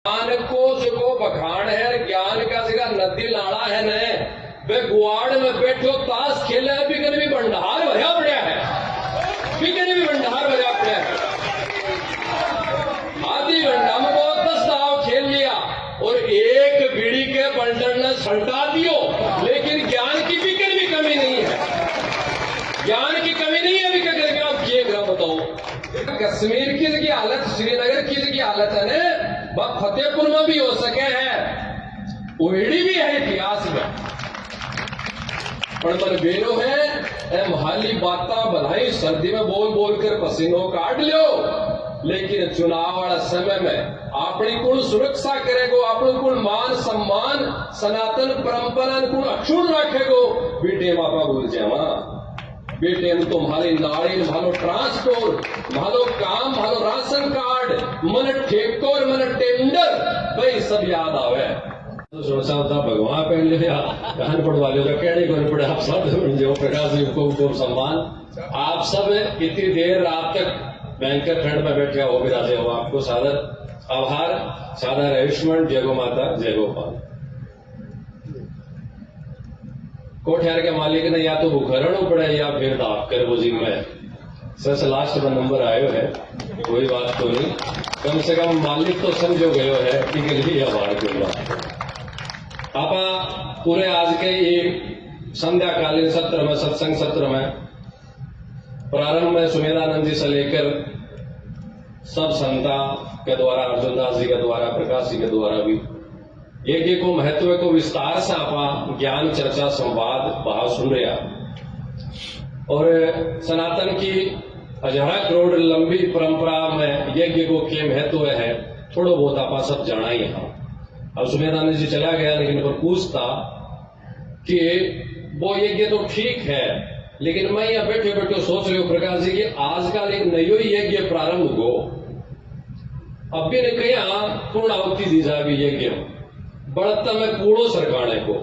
ज्ञान को जो बखान है, ज्ञान का जगह नदी नाला है न, वे गुआड़ में बैठो ताश खेले, बिकन भी भंडार भरा पड़ा है, बिकन भी भंडार भरा पड़ा है। आधी घंटा में वो 10 दाव खेल लिया और एक बीड़ी के बंडल ने सल्टा दियो, लेकिन ज्ञान की बिकन भी कमी नहीं है, ज्ञान की कमी नहीं है। बिकन करके आप ये ग्रह बताओ, कश्मीर की जगह हालत, श्रीनगर की जगह हालत है न, फतेहपुर में भी हो सके है, उड़ी भी है इतिहास में, पर मन बेरो है महाली बाता बधाई सर्दी में बोल बोल कर पसीनों काट लो, लेकिन चुनाव वाला समय में अपनी कुल सुरक्षा करेगो, अपने कुल मान सम्मान सनातन परंपरा कुल अक्षुण रखेगो। बेटे बापा बोल जावा, बेटे तुम्हारी नाड़ी, भालो ट्रांसपोर्ट, भालो काम, भालो राशन कार्ड, मन ठेकोर, मन टेंडर, भाई सब याद आवे। तो सोचा था भगवान पहन लिया, कान पड़वा लिया, कहने को नहीं पड़े। आप सब जो प्रकाश जी को सम्मान, आप सब इतनी देर रात तक बैंकर खंड में बैठे हो भी राजे हो, आपको सादर आभार, सादर आयुष्मान, जय गो माता, जय गोपाल। कोठियार के मालिक ने या तो भूखरण पड़े या फिर दाप कर वो जी में सच लास्ट में नंबर आयो है, कोई बात तो नहीं, कम से कम मालिक तो समझो गयो है कि लिए आभार दूंगा। आपा पूरे आज के ये संध्याकालीन सत्र में, सत्संग सत्र में प्रारंभ में सुमेधानंद जी से लेकर सब संता के द्वारा, अर्जुनदास जी के द्वारा, प्रकाश जी के द्वारा भी यज्ञ को महत्व को विस्तार से आपा ज्ञान चर्चा संवाद भाव सुन रहा, और सनातन की 1000 करोड़ लंबी परंपरा में यज्ञ को क्या महत्व है थोड़ा बहुत आपा सब जाना ही है। अब सुमेधानंद जी चला गया, लेकिन पर पूछता कि वो यज्ञ तो ठीक है, लेकिन मैं यहाँ बैठे बैठे सोच रही हूँ प्रकाश जी कि आजकल एक नयो यज्ञ प्रारंभ हो, अब भी ने कहा पूर्णाहुति दी जाए यज्ञ बढ़ता में कूड़ो सरकाने को।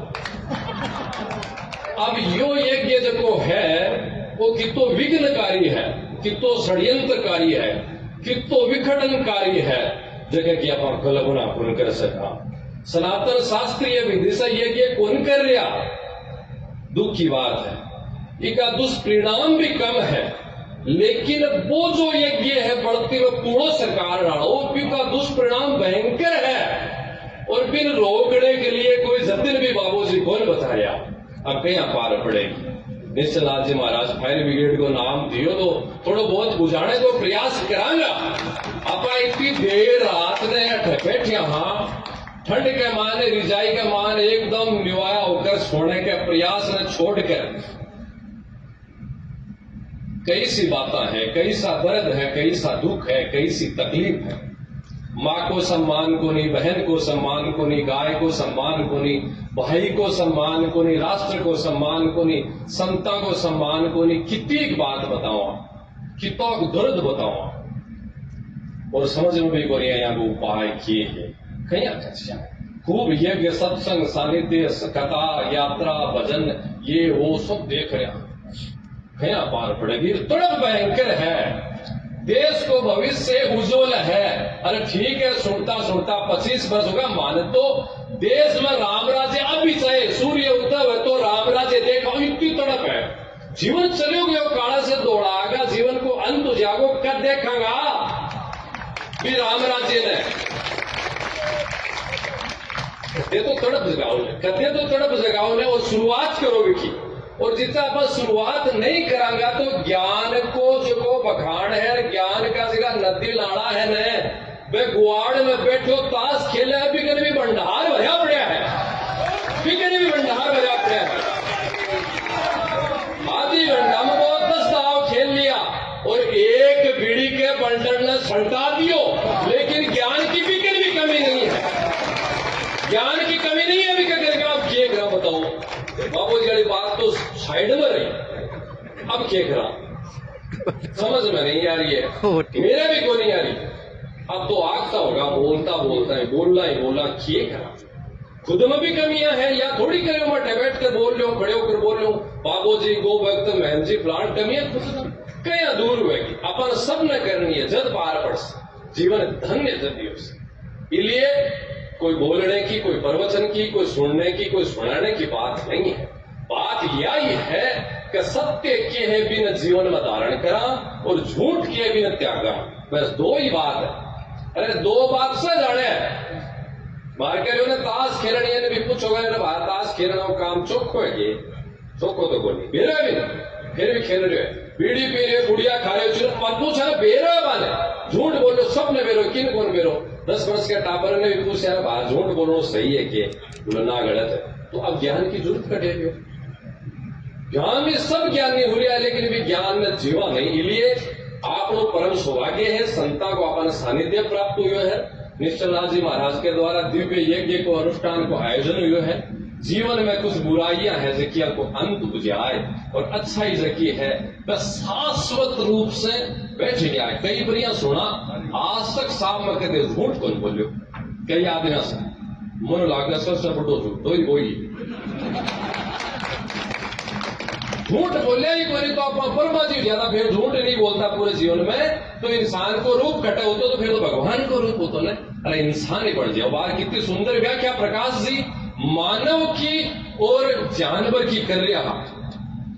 अब यो यज्ञ जो है वो कितो विघ्नकारी है, कितो षड्यंत्रकारी है, कितो विखंडनकारी है, जगह की अपन कल्पना कौन कर सका। सनातन शास्त्रीय विधि से यज्ञ कौन कर रहा, दुख की बात है, इसका दुष्परिणाम भी कम है, लेकिन वो जो यज्ञ है बढ़ती में कूड़ो सरकार डालो, का दुष्परिणाम भयंकर है, और फिर रोकने के लिए कोई जतन भी बाबूजी कौन बताया। अब कहीं पार पड़ेगी। निश्चलनाथ जी महाराज फायर ब्रिगेड को नाम दियो तो थोड़ा बहुत बुझाने को प्रयास करांगा। अब इतनी देर रात ने बैठे हाँ ठंड के माने, रिजाई के माने एकदम निवाया होकर सोने के प्रयास ने छोड़कर, कई सी बातें हैं, कई सा दर्द है, कई सा दुख है, कई सी तकलीफ है। माँ को सम्मान को नहीं, बहन को सम्मान को नहीं, गाय को सम्मान को नहीं, भाई को सम्मान को नहीं, राष्ट्र को सम्मान को नहीं, संता को सम्मान को नहीं। कितनी बात बताओ, कितना दर्द बताओ, और समझ में भी को नहीं यहाँ को उपाय किए हैं। कहीं अच्छा खूब यज्ञ सत्संग सानिध्य कथा यात्रा भजन ये वो सब देख रहे हैं, कहीं पार पड़ेगी। तड़प भयंकर है, देश को भविष्य उज्जवल है। अरे ठीक है, सुनता सुनता 25 वर्ष होगा मान तो देश में राम राज्य अभी चाहे सूर्य उद्धव है तो राम राज्य देखो, इतनी तड़प है। जीवन चलोगे काला से दौड़ागा, जीवन को अंत जागो कर देखेगा भी राम राज्य ने कदे तो तड़प जगाओ ने, कदे तो तड़प जगाओ ने, और शुरुआत करोगे की, और जितना आप शुरुआत नहीं करांगा तो ज्ञान को जो बखान है, ज्ञान का जगह नदी नाला है न, वे गुआड़ में बैठो ताश खेले, बिकन भी भंडार भरा पड़ा है, बिकन भी भंडार भरा पड़ा है। आधी घंटा में वो 10 दाव खेल लिया और एक बीड़ी के बंडल ने सल्टा दियो, लेकिन ज्ञान की बिकन भी कमी नहीं है, ज्ञान की कमी नहीं है। बिकन करके आप किए ग्रह बताओ, बाबू जी वाली बात तो साइड में रही, अब क्या करा समझ में नहीं आ रही है, मेरा भी को नहीं आ रही। अब तो आगता होगा, बोलता बोलता है, बोलना ही बोला, किए करा। खुद में भी कमियां हैं या थोड़ी करियो, मैं बैठ कर बोल रहा हूँ, खड़े होकर बोल रहा हूँ, बाबू जी गो भक्त महन जी प्लांट कमियां खुद कहीं दूर हुएगी, अपन सब न करनी है, जद पार पड़ जीवन धन्य जदियो से। इसलिए कोई बोलने की, कोई प्रवचन की, कोई सुनने की, कोई सुनाने की बात नहीं है। बात यही है कि सत्य के है बिन जीवन में धारण करा और झूठ के बिन त्यागा। बस दो ही बात है। अरे दो बात से जाने मार्केट ने ताश खेलने ने भी पूछोगे ना भाई ताश खेलना काम चौखो है ये चौखो तो कोई बेरा भी फिर भी खेल रहे हो बीड़ी पी रहे गुड़िया खा रहे हो पर पूछा बेरो वाले झूठ बोलो सब ने बेरो किन कौन बेरो 10 वर्ष के टापर ने भी पूछा भाई झूठ बोलो सही है कि ना गलत है। तो अब ज्ञान की जरूरत कटे हो ज्ञान में सब ज्ञान नहीं हो रहा है लेकिन भी ज्ञान में जीवा नहीं। इसलिए आप लोग परम सौभाग्य है संता को अपना सानिध्य प्राप्त हुए है। निश्चलनाथ जी महाराज के द्वारा दिव्य यज्ञ को अनुष्ठान को आयोजन हुए है। जीवन में कुछ बुराइयां हैं जकिया को अंत बुझाए और अच्छाई जकी है वह शाश्वत रूप से बैठ गया है। कई बरिया सुना आज तक साफ में कहते झूठ कौन बोलो कई आदमी से मन लागना सबसे बड़ो झूठ तो ही वही झूठ बोले ही कोई तो आप परमा जी ज्यादा फिर झूठ नहीं बोलता पूरे जीवन में तो इंसान को रूप घटे होते तो फिर तो भगवान को रूप होता ना। अरे इंसान ही बढ़ जाओ बाहर कितनी सुंदर व्याख्या प्रकाश जी मानव की और जानवर की कर रहा।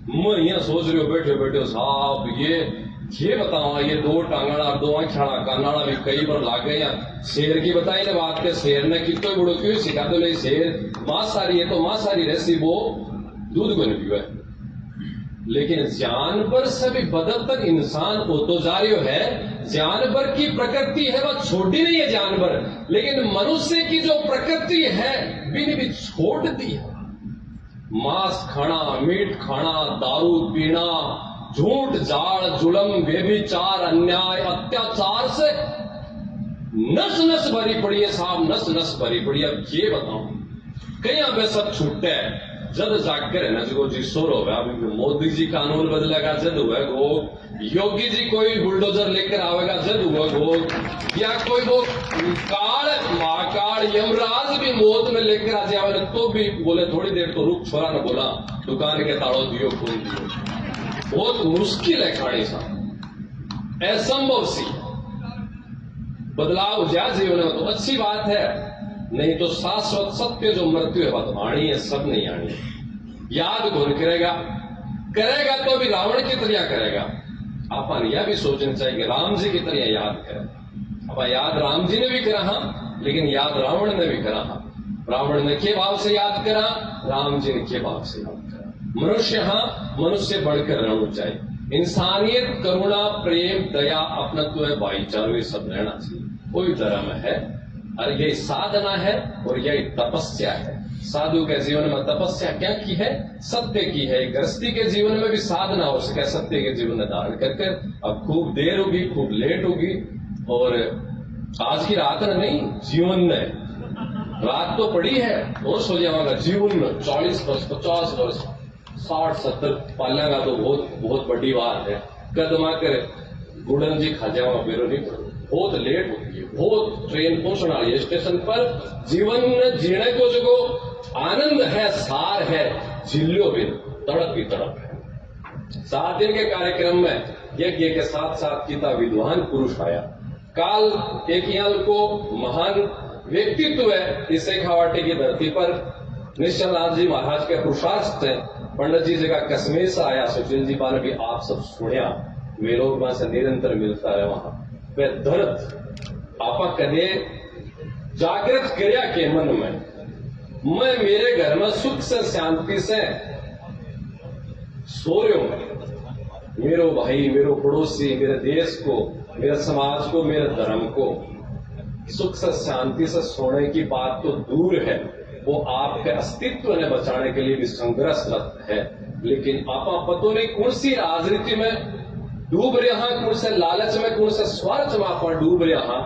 मैं यहाँ सोच रही हूँ बैठे बैठे साहब ये बताओ ये दो टांगना दो आंखड़ा कानाड़ा भी कई बार लाग गए। शेर की बताई ना बात के शेर ने कितने बड़ो क्यों सिखा दो नहीं शेर मांसाहारी है तो मांसाहारी रसी वो दूध को नहीं पीवा लेकिन जानवर से भी बदतर इंसान हो तो जा रही है। जानवर की प्रकृति है वह छोटी नहीं है जानवर लेकिन मनुष्य की जो प्रकृति है बिन भी छोड़ दी है। मांस खाना मीट खाना दारू पीना झूठ जाड़ जुलम व्यभिचार अन्याय अत्याचार से नस नस भरी पड़ी है साहब नस नस भरी पड़ी है। अब ये बताऊं कहीं अब सब छूटते हैं जद जाकर है ना जो जी शोर हो गया मोदी जी कानून बदलेगा जद हुआ वो योगी जी कोई बुलडोजर लेकर आवेगा जद हुआ वो या कोई वो काल महाकाल यमराज भी मौत में लेकर आ जाए तो भी बोले थोड़ी देर तो रुक छोरा ने बोला दुकान के ताड़ो दियो खोल दियो। बहुत मुश्किल है खाने साहब असंभव सी बदलाव जा जीवन में तो अच्छी बात है नहीं तो शाश्वत सत्य जो मृत्यु है बात आनी है सब नहीं आनी है। याद कौन करेगा तो भी रावण की तरह करेगा। अपन यह भी सोचना चाहिए कि राम जी की तरह याद करें। अब याद राम जी ने भी करा लेकिन याद रावण ने भी करा। रावण ने के भाव से याद करा राम जी ने के भाव से याद करा। मनुष्य मनुष्य बढ़कर रहना चाहिए। इंसानियत करुणा प्रेम दया अपनत्व भाईचारा सब रहना चाहिए। कोई धर्म है और यही साधना है और यही तपस्या है। साधु के जीवन में तपस्या क्या की है सत्य की है। गृहस्थी के जीवन में भी साधना हो सके सत्य के जीवन में धारण करके। अब खूब देर होगी खूब लेट होगी और आज की रात नहीं जीवन में रात तो पड़ी है और सो जाएगा जीवन में 40 वर्ष 50 वर्ष 60-70 पालेगा तो बहुत बहुत बड़ी बात है। कदमा कर गुड़न जी खा जाओ बेरो नहीं पड़ो बहुत लेट होती है बहुत ट्रेन पहुंचना है स्टेशन पर। जीवन में जीने को जो आनंद है सार है झिल्लियों भी तड़प ही तड़प है। 7 दिन के कार्यक्रम में यज्ञ के साथ साथ किता विद्वान पुरुष आया। काल एक को महान व्यक्तित्व है इस शेखावाटी की धरती पर निश्चलनाथ जी महाराज के पुरुषार्थ से पंडित जी जगह कश्मीर से आया। सुशील जी ने भी आप सब सुनिया वे लोग वहां से निरंतर मिलता है। वहां वे दर्द आपा कदे जागृत क्रिया के मन में मैं मेरे घर में सुख से शांति से सो रहे हूं। मेरो भाई मेरो पड़ोसी मेरे देश को मेरे समाज को मेरे धर्म को सुख से शांति से सोने की बात तो दूर है वो आपके अस्तित्व ने बचाने के लिए भी संघर्षरत है। लेकिन आपा पतो नहीं कौन सी राजनीति में डूब रहा कौन से लालच में कौन से स्वार्थ में आप डूब रहा।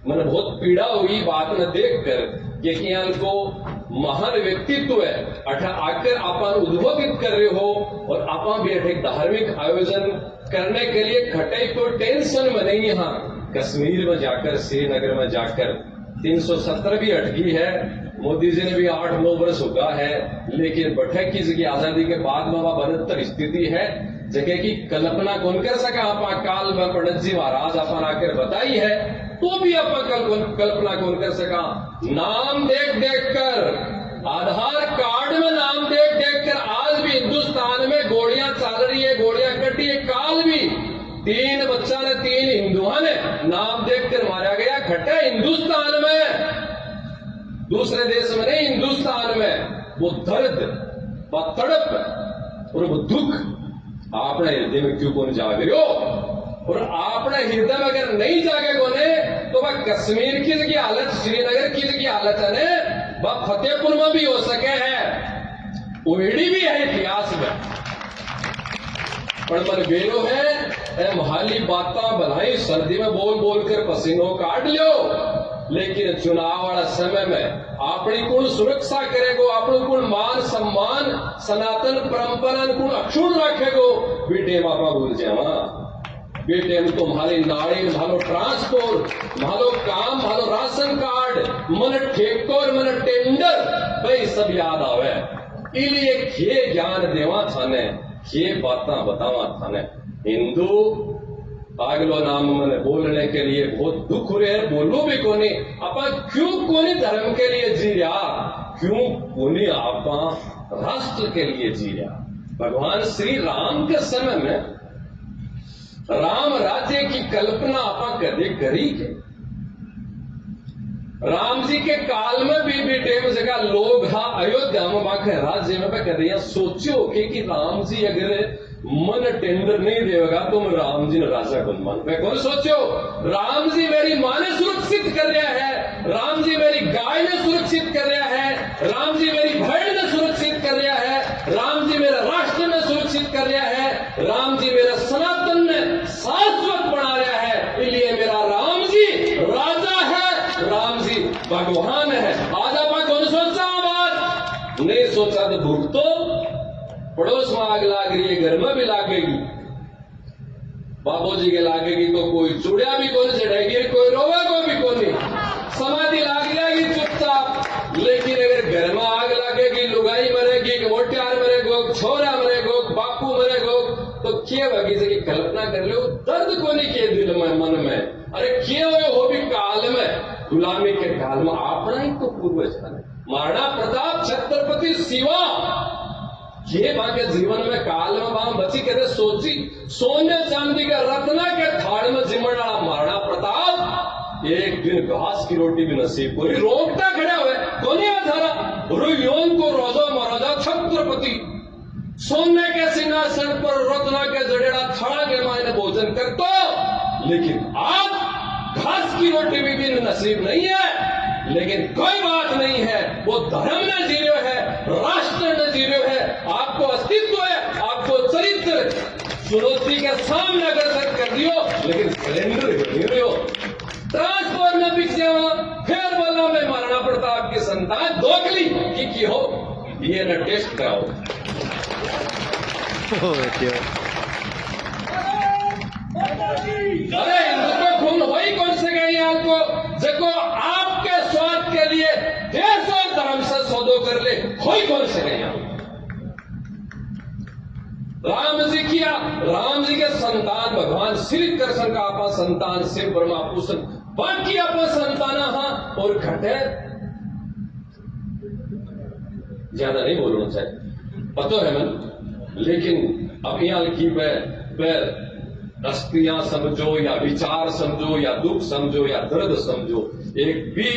मन बहुत पीड़ा हुई बात न देख कर कि को महान व्यक्तित्व है अठा आकर आप उद्बोधित कर रहे हो और आप भी एक धार्मिक आयोजन करने के लिए खटे को टेंशन में नहीं। यहाँ कश्मीर में जाकर श्रीनगर में जाकर 370 भी अटकी है। मोदी जी ने भी 8-9 वर्ष हुआ है लेकिन बैठक की आजादी के बाद में वह बदतर स्थिति है जगह की कल्पना कौन कर सका। आप काल में पंडित जी महाराज अपन आकर बताई है तो भी आप कल्पना कौन कर सका। नाम देख देख कर, आधार कार्ड में नाम देख देख कर आज भी हिंदुस्तान में गोलियां चल रही है, गोलियां कटी है। काल भी 3 बच्चा ने 3 हिंदुओं ने नाम देख कर मारा गया। घटे हिंदुस्तान में, दूसरे देश में नहीं, हिंदुस्तान में। वो दर्द, वो तड़प और वो दुख आपने हृदय में क्यों कौन जाग रहे हो। और आपने हृदय में अगर नहीं जागे कोने तो वह कश्मीर की की हालत, श्रीनगर की हालत है ने, वह फतेहपुर में भी हो सके है, उड़ी भी है इतिहास में। पर मन बेरो है मोहाली बाता बनाई, सर्दी में बोल बोल कर पसीनों काट लो, लेकिन चुनाव वाला समय में अपनी कुल सुरक्षा करेगो, अपनी कुल मान सम्मान सनातन परंपरा कुल अक्षुण रखेगो। बेटे बापा भूल जावा, बेटे में तुम्हारी नाड़ी, मालो ट्रांसपोर्ट, मालो काम, मालो राशन कार्ड, मन ठेकोर, मन टेंडर, भाई सब याद आवे। इलिए ये ज्ञान देवा थाने, ये बातें बतावा थाने। हिंदू आगलो नाम मैंने बोलने के लिए बहुत दुख हो रहे हैं, बोलो भी कोनी। आपा क्यों कोनी धर्म के लिए जी रहा, क्यों कोनी आपा राष्ट्र के लिए जी रहा। भगवान श्री राम के समय में राम राज्य की कल्पना आपा कदे करी के। राम जी के काल में भी टेम जगह लोग अयोध्या में बाके राज्य में कदे सोचो कि राम जी अगर मन टेंडर नहीं देगा तो मैं राम जी ने राजा कौन मान पे। कौन सोचो राम जी मेरी मां ने सुरक्षित कर रहा है, राम जी मेरी गाय ने सुरक्षित कर रहा है, राम जी मेरी भेड़ ने सुरक्षित कर रहा है, राम जी मेरा राष्ट्र में सुरक्षित कर रहा है, राम जी मेरा सनातन में शाश्वत बना रहा है। इसलिए मेरा राम जी राजा है, राम जी भगवान है। आज आप कौन सोचा बात नहीं सोचा तो भूख तो पड़ोस में आग लाग रही है, घर में भी लागेगी, बाबूजी के लागेगी तो कोई चूड़िया भी कौन चढ़ेगी, कोई रोवेगा भी कौन नहीं, समाधि लाग जाएगी चुपचाप। लेकिन अगर घर में आग लगेगी, लुगाई मरेगी, मोटियार मरेगो, छोरा मरेगो, बापू मरेगो, तो क्या वगी से की कल्पना कर लो दर्द कोनी के दिल में, मन में। अरे क्या हो भी काल में, गुलामी के काल में अपना ही तो पूर्वज है। महाराणा प्रताप, छत्रपति शिवा, ये मां के जीवन में काल में वहां बची कहते सोची सोने चांदी के रत्ना के थाड़ में जिमड़ा महाराणा प्रताप एक दिन घास की रोटी भी नसीब पूरी रोकता खड़ा हुए कोनी धारा रुयों को रोजो महाराजा छत्रपति सोने के सिंहासन पर रत्ना के जड़ेड़ा थड़ा के मायने भोजन करतो। लेकिन आज घास की रोटी भी नसीब नहीं है। लेकिन कोई बात नहीं है, वो धर्म ने जी रहे है, राष्ट्र ने जी रहे है, आपको अस्तित्व है, आपको चरित्र चुनौती के सामने अग्रसर कर दियो, लेकिन सरेंडर नहीं रहो। ट्रांसफर में पीछे फिर बोला मैं महाराणा प्रताप की संतान दोगली की हो, ये न टेस्ट कराओ। अरे हिंदू को खून हो ही कौन से गई आपको, देखो आपके स्वार्थ के लिए देश और धर्म से सौदो कर ले, हो ही कौन से गई। राम जी किया, राम जी के संतान भगवान श्री कृष्ण का आपा संतान शिव ब्रह्मा पूषण, बाकी आपा संतान और घटे ज्यादा नहीं बोलना चाहिए पतो है मन। लेकिन अब यहाँ की अस्त्रियां समझो या विचार समझो या दुख समझो या दर्द समझो, एक भी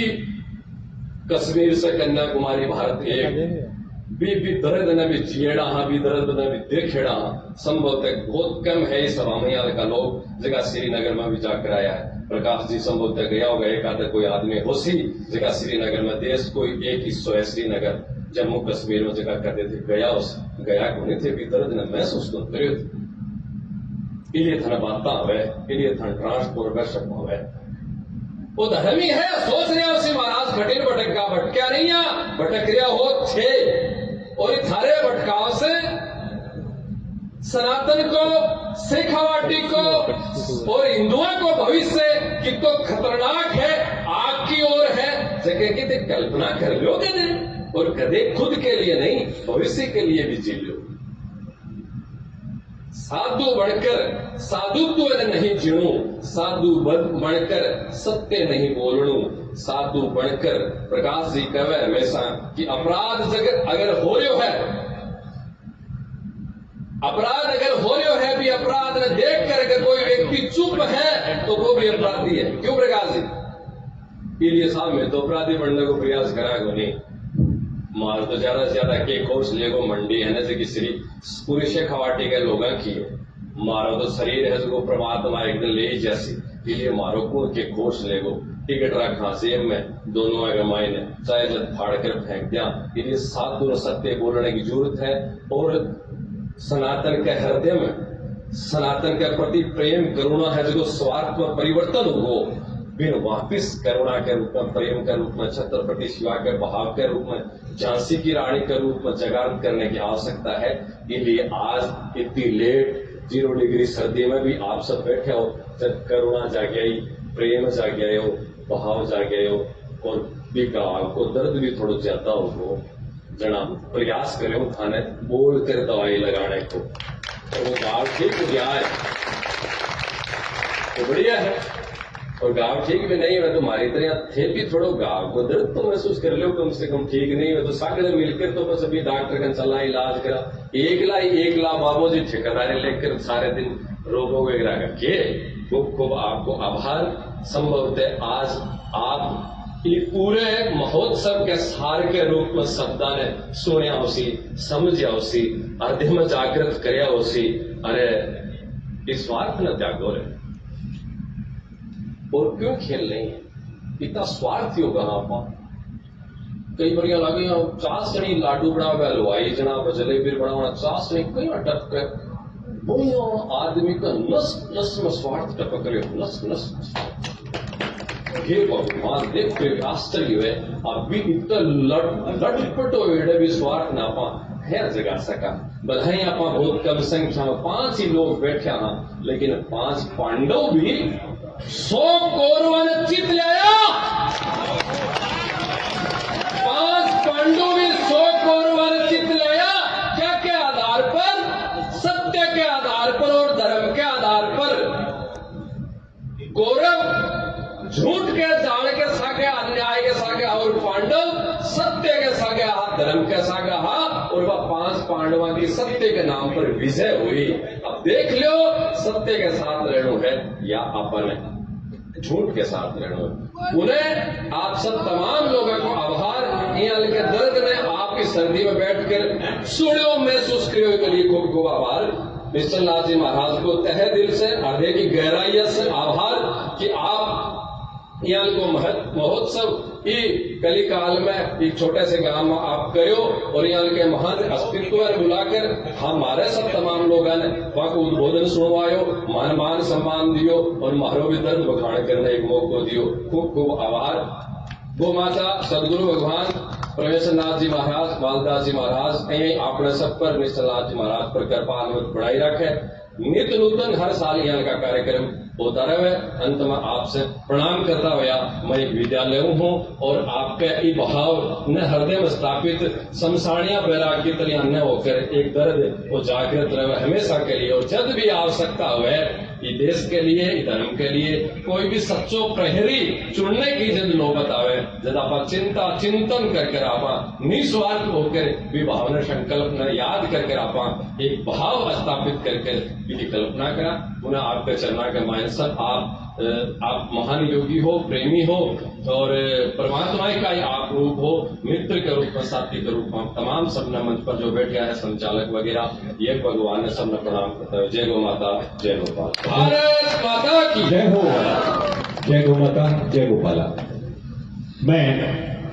कश्मीर से कन्याकुमारी भारत एक भी दर्द न भी जिएड़ा भी दर्द न भी देखेड़ा संभव तक बहुत कम है। इस सभा का लोग जगह श्रीनगर में भी जाकर आया है। प्रकाश जी संभव तक गया होगा, एक आधा कोई आदमी होसी जगह श्रीनगर में, देश कोई एक हिस्सों है श्रीनगर, जम्मू कश्मीर में जगह कहते थे गया को नहीं थे, भी दर्द न महसूस तो करे थे। इलिए थन बाता हवे, इलिए थन ट्रांसपोर्ट वर्षक हवे, वो धर्मी है। सोच रहे उसी महाराज घटिन भटका भटक्या नहीं भटक रहा हो थे, और थारे भटकाव से सनातन को, शेखावाटी को और हिंदुओं को भविष्य की तो खतरनाक है, आग की ओर है। जगह की तो कल्पना कर लो कदे, और कदे खुद के लिए नहीं भविष्य के लिए भी जी लो। साधु बनकर साधुत्व नहीं जीणु, साधु बनकर सत्य नहीं बोलणु, साधु बनकर प्रकाश जी कहे हमेशा कि अपराध अगर हो रहा है, अपराध अगर हो रहा है भी अपराध न देख कर अगर कोई व्यक्ति चुप है तो वो भी अपराधी है। क्यों प्रकाश जी? इसलिए साहब मैं तो अपराधी बनने को प्रयास करा को नहीं, मार तो ज्यादा से ज्यादा के कोर्स लेगो मंडी है ना कि श्री पुरुष खवाटी के लोग की मारो तो शरीर है जो परमात्मा एक दिन ले ही जैसी, इसलिए मारो को के कोर्स लेगो टिकट रखा सेम में दोनों अगर मायने चाहे जब फाड़ कर फेंक दिया। इसलिए साधु सत्य बोलने की जरूरत है और सनातन के हृदय में सनातन के प्रति प्रेम करुणा है जो स्वार्थ में परिवर्तन हो, फिर वापिस करुणा के रूप में, प्रेम के रूप में, छत्रपति शिवा के भाव के रूप में, झांसी की रानी के रूप में जागृत करने की आवश्यकता है। इसलिए आज इतनी लेट 0 डिग्री सर्दी में भी आप सब बैठे हो, जब करुणा जागे आई, प्रेम जागे हो, भाव जागे हो और भी गाँव को दर्द भी थोड़ा ज्यादा हो, जना प्रयास करो थाने बोल कर दवाई लगाने को, तो वो गाँव ठीक हो जाए तो बढ़िया है। और गाँव ठीक भी नहीं है तुम्हारी तरह थे भी थोड़ा गाँव को दर्द तो महसूस कर लो, कम से कम ठीक नहीं है तो सागड़े मिलकर तो बस अभी डॉक्टर का चला इलाज करा, एक ला बाबू जी ठेकेदारी लेकर सारे दिन रोगों वगैरह का के खूब खूब आपको आभार। संभवतः आज आप ये पूरे महोत्सव के सार के रूप में शब्दा ने सुनिया उसी, समझिया उसी, अर्धे में जागृत करया उसी, अरे इस स्वार्थ न त्यागो रे। और क्यों खेल नहीं है इतना स्वार्थी होगा आप? कई बार लगे चासनी लाडू बनावे, हलवाई जनाब जलेबी बनाना, चासनी कई अटक कर आदमी का नस नस में स्वार्थ टपक रहे, नस नस। हे भगवान देख के आश्चर्य है, अभी इतना लटपट हो भी स्वार्थ ना पा है जगा सका। बधाई आप बहुत कम संख्या में 5 ही लोग बैठे हाँ, लेकिन 5 पांडव भी 100 कौरवों ने चित लिया। 5 पांडव भी 100 कौरवों ने चित लिया। क्या के आधार पर? सत्य के आधार पर और धर्म के आधार पर। कौरव झूठ के जान के सागे, अन्याय के सागे, और पांडव सत्य के सागे हाथ, धर्म के सागे हाथ, और वह 5 पांडवों की सत्य के नाम पर विजय हुई। अब देख लो सत्य के साथ रहना है या अपन झूठ के साथ रहना। उन्हें आप सब तमाम लोगों को आभार, यहाँ के दर्द ने आपकी सर्दी में बैठकर सुनो महसूस करो के लिए खूब खूब आभार। मिस्टर नाथ जी महाराज को तहे दिल से, हृदय की गहराइया से आभार कि आप यहाँ को महोत्सव की कली काल में एक छोटे से गांव में आप करो और यहाँ के महान अस्तित्व बुलाकर हमारे सब तमाम लोगों ने वहां को उद्बोधन सुनवायो, मान सम्मान दियो और मारो भी दर्द बखान करने एक मौका दियो। खूब खूब आभार। गो माता सदगुरु भगवान परमेश्वर नाथ जी महाराज, मालदास जी महाराज यही अपने सब पर, मिस्टर नाथ जी महाराज पर कृपा बढ़ाई रखे। नित्य नूतन हर साल यहाँ का कार्यक्रम होता रहे। अंत में आपसे प्रणाम करता हुआ मैं एक विद्यालय हूँ और आपके ये भाव न हृदय में स्थापित समसाणिया बैराग की तरह न होकर एक दर्द वो जागृत रहे हमेशा के लिए। और जब भी आवश्यकता हुए ये देश के लिए, धर्म के लिए कोई भी सच्चो प्रहरी चुनने की जब नौबत आवे, जब आप चिंता चिंतन करके आप निस्वार्थ होकर भी भावना संकल्पना याद करके आप एक भाव स्थापित करके विधि कल्पना करा। उन्हें आपके चरणा के मायने सब आप महान योगी हो, प्रेमी हो और परमात्मा का ही आप रूप हो, मित्र के रूप में, साथी के रूप में। तमाम सबने मंच पर जो बैठे हैं संचालक वगैरह, ये भगवान ने सबने प्रणाम करता है। जय गौ माता, जय गोपाल। भारत माता की जय हो। जय गौ माता, जय गोपाला। मैं